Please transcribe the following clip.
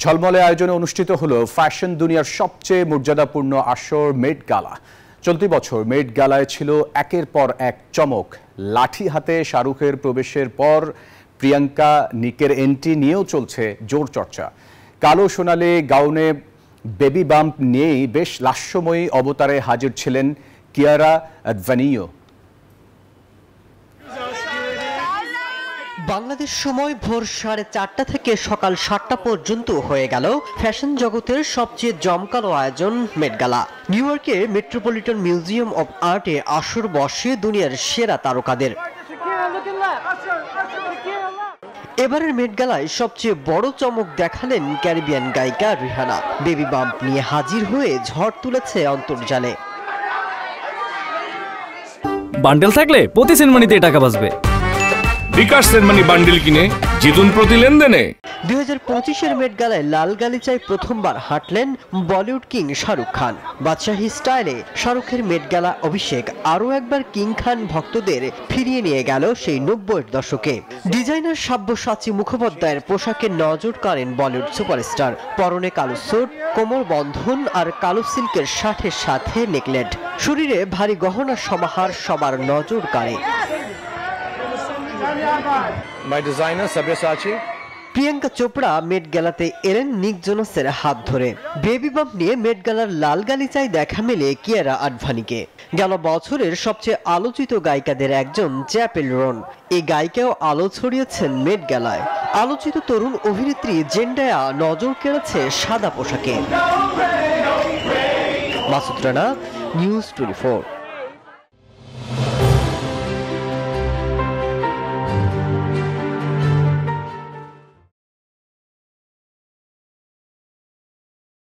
ঝলমলে আয়োজনে অনুষ্ঠিত হলো ফ্যাশন দুনিয়ার সবচেয়ে মর্যাদাপূর্ণ আসর মেট গালা। চলতি বছর মেট গালায় ছিল একের পর এক চমক। লাঠি হাতে শাহরুখের প্রবেশের পর প্রিয়াঙ্কা নিকের এন্ট্রি নিয়েও চলছে জোর চর্চা। কালো সোনালি গাউনে বেবি বাম্প নিয়েই বেশ লাস্যময়ী অবতারে হাজির ছিলেন কিয়ারা আদভানিও। বাংলাদেশ সময় ভোর 4:30 থেকে সকাল 7টা পর্যন্ত হয়ে গেল ফ্যাশন জগতের সবচেয়ে জমকালো আয়োজন মেট গালা। নিউ ইয়র্কের মেট্রোপলিটন মিউজিয়াম অব আর্টে আসর বসে দুনিয়ার সেরা তারকাদের। এবারের মেট গালায় সবচেয়ে বড় চমক দেখালেন ক্যারিবিয়ান গায়িকা রিহানা। বেবি বাম্প নিয়ে হাজির হয়ে ঝড় তুলেছে অন্তর্জালে। বান্ডেল থাকলে প্রতি সেনমানিতে টাকা বাঁচবে। বিকাশ সেনমানি বান্ডেল কিনে জিতুন প্রতি লেনদেনে। 2025-এর মেট গালায় লাল গালিচায় প্রথমবার হাঁটলেন বলিউড কিং শাহরুখ খান। বাদশাহী স্টাইলে শাহরুখের মেট গালা অভিষেক আরও একবার কিং খান ভক্তদের ফিরিয়ে নিয়ে গেল সেই 90-এর দশকে। ডিজাইনার সাব্যসাচী মুখোপাধ্যায়ের পোশাকে নজর কাড়েন বলিউড সুপারস্টার। পরনে কালো স্যুট, কোমর বন্ধন আর কালো সিল্কের শার্টের সাথে নেকলেট। শরীরে ভারী গহনার সমাহার সবার নজর কাড়ে। My designer Sabyasachi. Priyanka Chopra মেট গালাতে এলেন নিক জোনাসের হাত ধরে। বেবি বাম্প নিয়ে মেট গালার লাল গালিচায় দেখা মেলে কিয়ারা আডভানিকে। গেল বছরের সবচেয়ে আলোচিত গায়িকাদের একজন চ্যাপেল রন। এই গায়িকাও আলো ছড়িয়েছেন মেট গালায়। আলোচিত তরুণ অভিনেত্রী জেন্ডায়া নজর কেড়েছে সাদা পোশাকে। মাসুদ রানা, নিউজ 24।